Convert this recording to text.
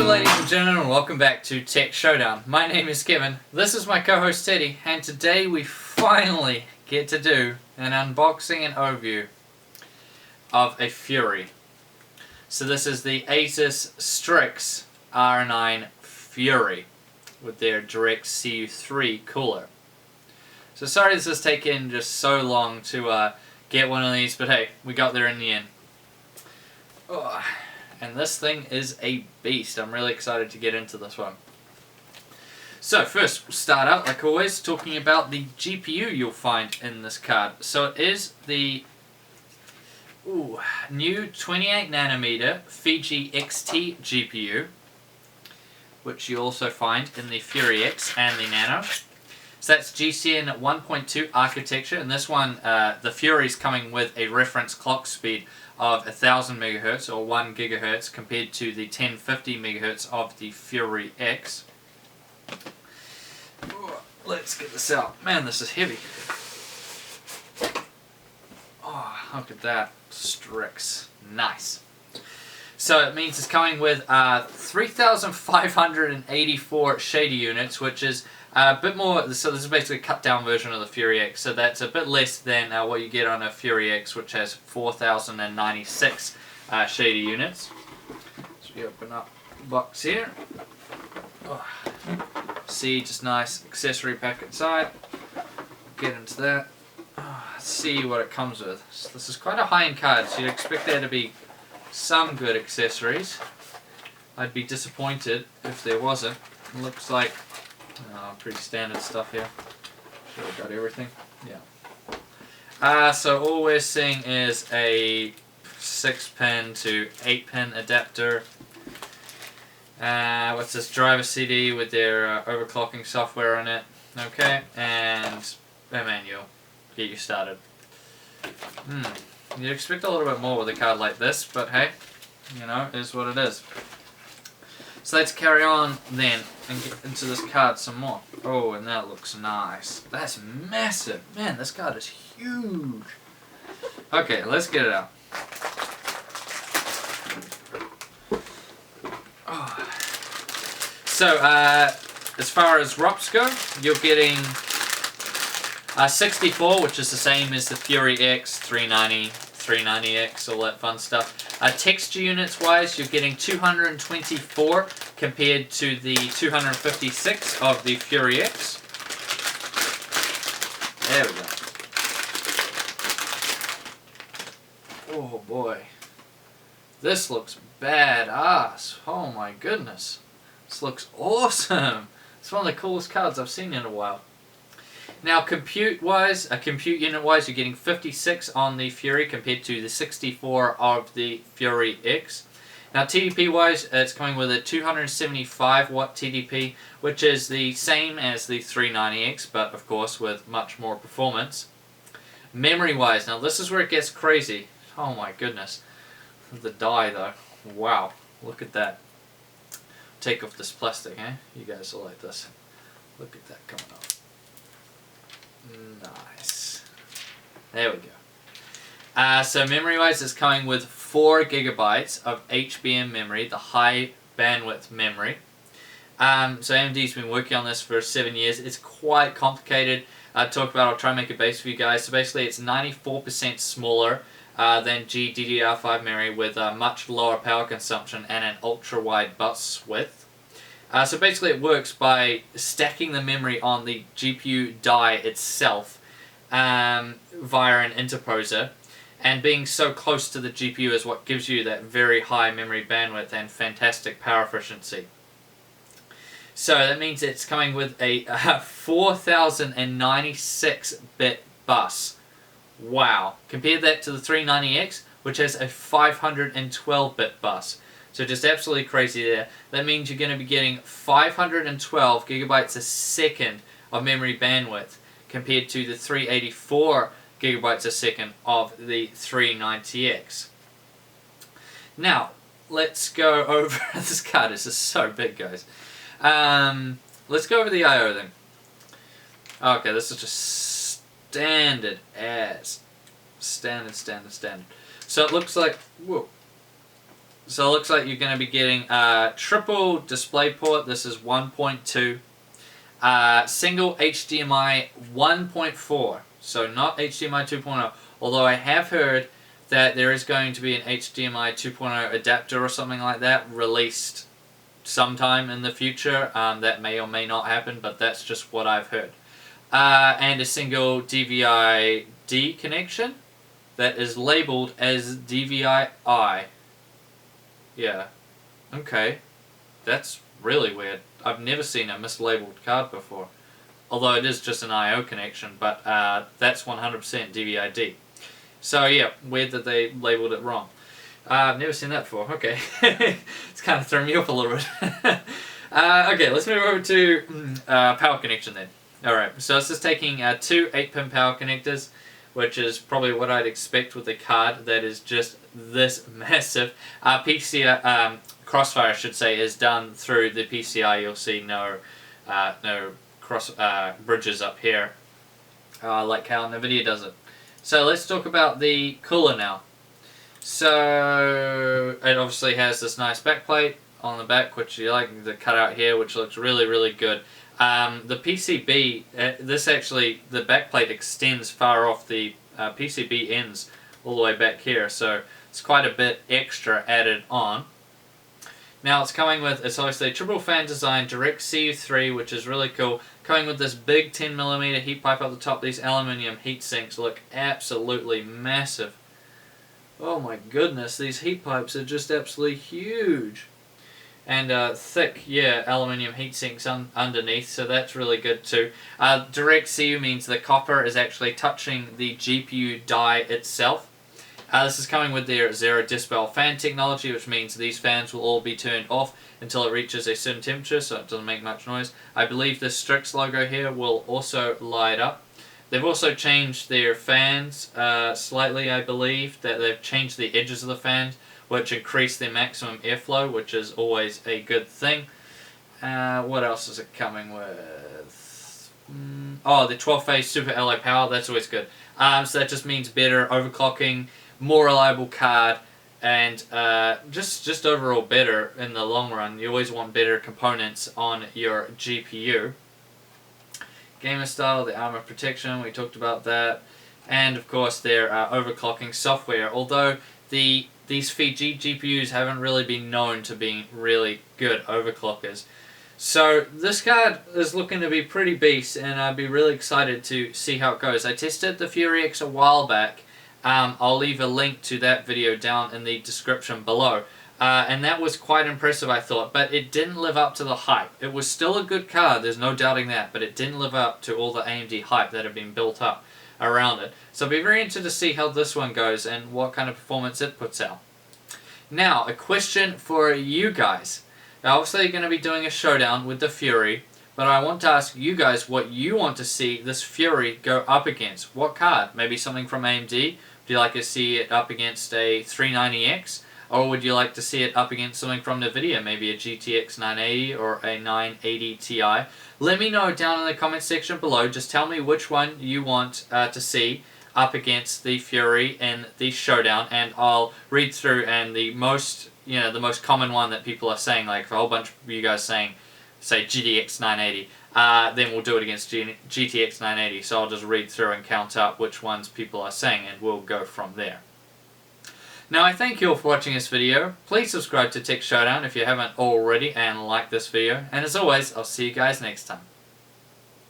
Hello ladies and gentlemen, welcome back to Tech Showdown. My name is Kevin, this is my co-host Teddy, and today we finally get to do an unboxing and overview of a Fury. So this is the Asus Strix R9 Fury with their direct CU3 cooler. So sorry this has taken just so long to get one of these, but hey, we got there in the end. Oh, and this thing is a beast. I'm really excited to get into this one. So first, we'll start out like always talking about the GPU you'll find in this card. So it is the new 28nm Fiji XT GPU, which you also find in the Fury X and the Nano. So that's GCN 1.2 architecture, and this one, the Fury is coming with a reference clock speed of 1000 MHz or 1 GHz compared to the 1050 MHz of the Fury X. Let's get this out. Man, this is heavy. Oh, look at that. Strix. Nice. So it means it's coming with 3,584 shader units, which is a bit more, so this is basically a cut down version of the Fury X, so that's a bit less than what you get on a Fury X, which has 4,096 shader units. So we open up the box here. Oh. See, just nice accessory pack inside. Get into that. Oh, let's see what it comes with. So this is quite a high-end card, so you'd expect there to be some good accessories. I'd be disappointed if there wasn't. It looks like pretty standard stuff here. Sure we got everything. Yeah. So all we're seeing is a 6-pin to 8-pin adapter. What's this? Driver CD with their overclocking software on it. Okay, and a manual. Get you started. You'd expect a little bit more with a card like this, but hey, you know, it is what it is. So let's carry on then and get into this card some more. Oh, and that looks nice. That's massive. Man, this card is huge. Okay, let's get it out. Oh. So, as far as ROPs go, you're getting 64, which is the same as the Fury X, 390, 390X, all that fun stuff. Texture units wise, you're getting 224 compared to the 256 of the Fury X. There we go. Oh boy. This looks badass. Oh my goodness. This looks awesome. It's one of the coolest cards I've seen in a while. Now compute unit wise, you're getting 56 on the Fury compared to the 64 of the Fury X. Now TDP wise, it's coming with a 275 watt TDP, which is the same as the 390X, but of course with much more performance. Memory wise, now this is where it gets crazy. Oh my goodness. The die though. Wow. Look at that. Take off this plastic, eh? You guys will like this. Look at that coming off. Nice. There we go. So memory wise, it's coming with 4 GB of HBM memory, the high bandwidth memory. So AMD's been working on this for 7 years. It's quite complicated. I'll try and make it basic for you guys. So basically it's 94% smaller than GDDR5 memory with a much lower power consumption and an ultra wide bus width. So basically it works by stacking the memory on the GPU die itself via an interposer, and being so close to the GPU is what gives you that very high memory bandwidth and fantastic power efficiency. So that means it's coming with a 4096-bit bus. Wow. Compare that to the 390X, which has a 512-bit bus. So just absolutely crazy there. That means you're going to be getting 512 gigabytes a second of memory bandwidth compared to the 384 gigabytes a second of the 390X. Now, let's go over... This card is just so big, guys. Let's go over the I/O then. Okay, this is just standard as. Standard. So it looks like... Whoa. So it looks like you're going to be getting a triple DisplayPort. This is 1.2. Single HDMI 1.4. So not HDMI 2.0. Although I have heard that there is going to be an HDMI 2.0 adapter or something like that released sometime in the future. That may or may not happen, but that's just what I've heard. And a single DVI-D connection that is labeled as DVI-I. Yeah. Okay. That's really weird. I've never seen a mislabeled card before. Although it is just an I/O connection, but that's 100% DVI-D. So yeah, weird that they labeled it wrong. I've never seen that before. Okay. It's kind of thrown me off a little bit. Okay, let's move over to power connection then. Alright, so this is taking two 8-pin power connectors, which is probably what I'd expect with a card that is just this massive. PCI Crossfire, I should say, is done through the PCI. You'll see no cross bridges up here, like how NVIDIA does it. So let's talk about the cooler now. So it obviously has this nice backplate on the back, which you like the cutout here, which looks really, really good. The PCB, the backplate extends far off the PCB ends all the way back here, so it's quite a bit extra added on. Now it's obviously a triple fan design, direct CU3, which is really cool, coming with this big 10mm heat pipe up the top. These aluminium heat sinks look absolutely massive. Oh my goodness, these heat pipes are just absolutely huge. And thick, yeah, aluminium heat sinks underneath, so that's really good too. Direct CU means the copper is actually touching the GPU die itself. This is coming with their zero decibel fan technology, which means these fans will all be turned off until it reaches a certain temperature, so it doesn't make much noise. I believe the Strix logo here will also light up. They've also changed their fans slightly, I believe, that they've changed the edges of the fans, which increase their maximum airflow, which is always a good thing. What else is it coming with? Oh, the 12-phase Super Alloy power, that's always good. So that just means better overclocking, more reliable card, and just overall better in the long run. You always want better components on your GPU. Gamer style, the armor protection, we talked about that. And of course their overclocking software, although these Fiji GPUs haven't really been known to being really good overclockers. So this card is looking to be pretty beast, and I'd be really excited to see how it goes. I tested the Fury X a while back. I'll leave a link to that video down in the description below. And that was quite impressive, I thought, but it didn't live up to the hype. It was still a good card, there's no doubting that, but it didn't live up to all the AMD hype that had been built up around it. So I'll be very interested to see how this one goes and what kind of performance it puts out. Now, a question for you guys. Now, obviously you're going to be doing a showdown with the Fury, but I want to ask you guys what you want to see this Fury go up against. What card? Maybe something from AMD? Would you like to see it up against a 390X? Or would you like to see it up against something from NVIDIA, maybe a GTX 980 or a 980 Ti? Let me know down in the comment section below. Just tell me which one you want to see up against the Fury in the Showdown, and I'll read through, and the most common one that people are saying, like a whole bunch of you guys saying, say GTX 980, then we'll do it against GTX 980. So I'll just read through and count up which ones people are saying, and we'll go from there. Now, I thank you all for watching this video. Please subscribe to Tech Showdown if you haven't already, and like this video. And as always, I'll see you guys next time.